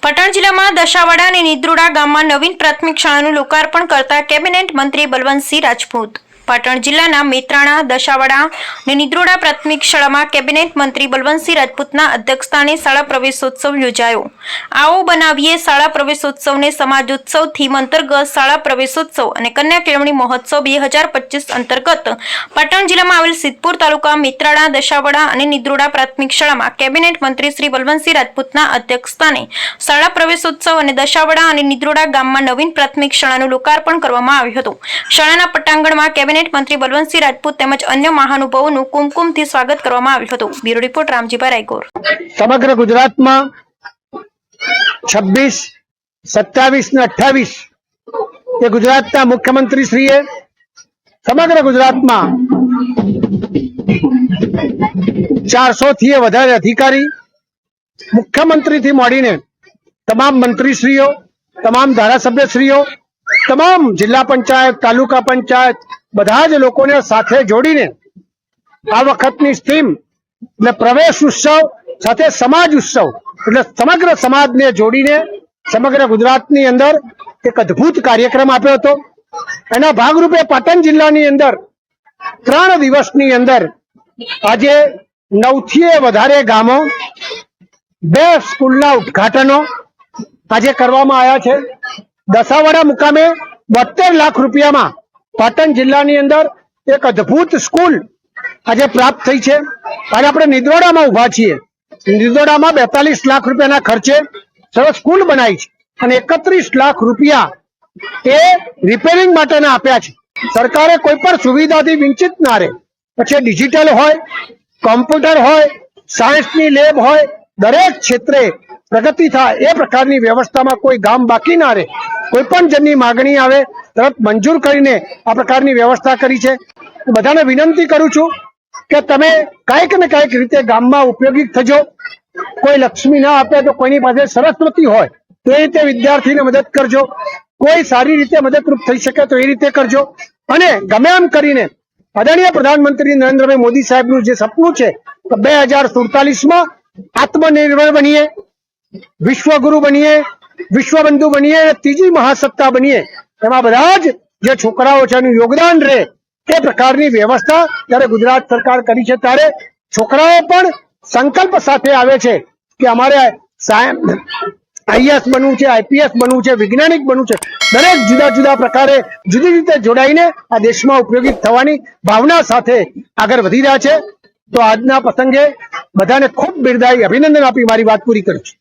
પાટણ જિલ્લામાં દશાવાડા અને નિદ્રોડા ગામમાં નવીન પ્રાથમિક શાળાનું લોકાર્પણ કરતા કેબિનેટ મંત્રી બલવંતસિંહ રાજપૂત। પાટણ જિલ્લાના મેત્રાણા, દશાવાડા અને નિદ્રોડા પ્રાથમિક શાળામાં કેબિનેટ મંત્રી બલવંતસિંહ રાજપૂતના અધ્યક્ષસ્થાને શાળા પ્રવેશોત્સવ યોજાયો। આવો બનાવીએ શાળા પ્રવેશોત્સવને સમાજોત્સવ થીમ અંતર્ગત શાળા પ્રવેશોત્સવ અને કન્યા કેળવણી મહોત્સવ 2025 અંતર્ગત પાટણ જિલ્લામાં આવેલ સિદ્ધપુર તાલુકા મેત્રાણા, દશાવાડા અને નિદ્રોડા પ્રાથમિક શાળામાં કેબિનેટ મંત્રી શ્રી બલવંતસિંહ રાજપૂતના અધ્યક્ષસ્થાને શાળા પ્રવેશોત્સવ અને દશાવાડા અને નિદ્રોડા ગામમાં નવીન પ્રાથમિક શાળાનું લોકાર્પણ કરવામાં આવ્યું હતું। શાળાના પટાંગણમાં કેબિનેટ મંત્રી બલવંતસિંહ રાજપૂત તેમજ અન્ય મહાનુભાવોનું કુમકુમથી સ્વાગત કરવામાં આવ્યું હતું। Bureau report Ramjibhai Raigor. સમગ્ર ગુજરાતમાં 26, 27 ને 28 એ ગુજરાતના મુખ્યમંત્રી શ્રીએ સમગ્ર ગુજરાતમાં 400 થી વધારે અધિકારી, મુખ્યમંત્રીથી માંડીને તમામ મંત્રીશ્રીઓ, તમામ ધારાસભ્યશ્રીઓ, તમામ જિલ્લા પંચાયત, તાલુકા પંચાયત બધા જ લોકોને સાથે જોડીને આ વખતની થીમ એટલે પ્રવેશ ઉત્સવ સાથે સમાજ ઉત્સવ એટલે સમગ્ર સમાજને જોડીને સમગ્ર ગુજરાતની અંદર એક અદ્ભુત કાર્યક્રમ આપ્યો હતો। એના ભાગરૂપે પાટણ જિલ્લાની અંદર 3 દિવસની અંદર આજે 9 થી વધારે ગામો, 2 સ્કૂલના ઉદ્ઘાટનો આજે કરવામાં આવ્યા છે। દશાવાડા મુકામે 72 લાખ રૂપિયામાં પાટણ જિલ્લાની અંદર એક અદ્ભુત સ્કૂલ આજે પ્રાપ્ત થઈ છે। આજે આપણે નિદ્રોડામાં ઉભા છીએ। નિદ્રોડામાં 42 લાખ રૂપિયાના ખર્ચે સરસ સ્કૂલ બનાવી છે અને 31 લાખ રૂપિયા એ રિપેરિંગ માટેના આપ્યા છે। સરકારે કોઈ પણ સુવિધાથી વંચિત ના રહે, પછી ડિજિટલ હોય, કોમ્પ્યુટર હોય, સાયન્સની લેબ હોય, દરેક ક્ષેત્રે પ્રગતિ થાય એ પ્રકારની વ્યવસ્થામાં કોઈ ગામ બાકી ના રહે। કોઈ પણ જનની માગણી આવે તરત મંજૂર કરીને આ પ્રકારની વ્યવસ્થા કરી છે। બધાને વિનંતી કરું છું કે તમે કાંઈક ને કાંઈક રીતે ગામમાં ઉપયોગી થજો। કોઈ લક્ષ્મી ના આપે તો કોઈની પાસે સરસ્વતી હોય તો એ રીતે વિદ્યાર્થીને મદદ કરજો। કોઈ સારી રીતે મદદરૂપ થઈ શકે તો એ રીતે કરજો। અને ગમે એમ કરીને આદરણીય પ્રધાનમંત્રી નરેન્દ્રભાઈ મોદી સાહેબનું જે સપનું છે કે 2047માં આત્મનિર્ભર બનીએ, વિશ્વગુરુ બનીએ, વિશ્વબંધુ બનીએ, ત્રીજી મહાસત્તા બનીએ, એમાં બધા જ જે છોકરાઓ છે એનું યોગદાન રહે એ પ્રકારની વ્યવસ્થા જ્યારે ગુજરાત સરકાર કરી છે ત્યારે છોકરાઓ પણ સંકલ્પ સાથે આવે છે કે અમારે આઈએએસ બનવું છે, આઈપીએસ બનવું છે, વૈજ્ઞાનિક બનવું છે। દરેક જુદા જુદા પ્રકારે જુદી રીતે જોડાઈને આ દેશમાં ઉપયોગી થવાની ભાવના સાથે આગળ વધી રહ્યા છે। તો આજના પ્રસંગે બધાને ખૂબ બિરદાવી, અભિનંદન આપી મારી વાત પૂરી કરું છું।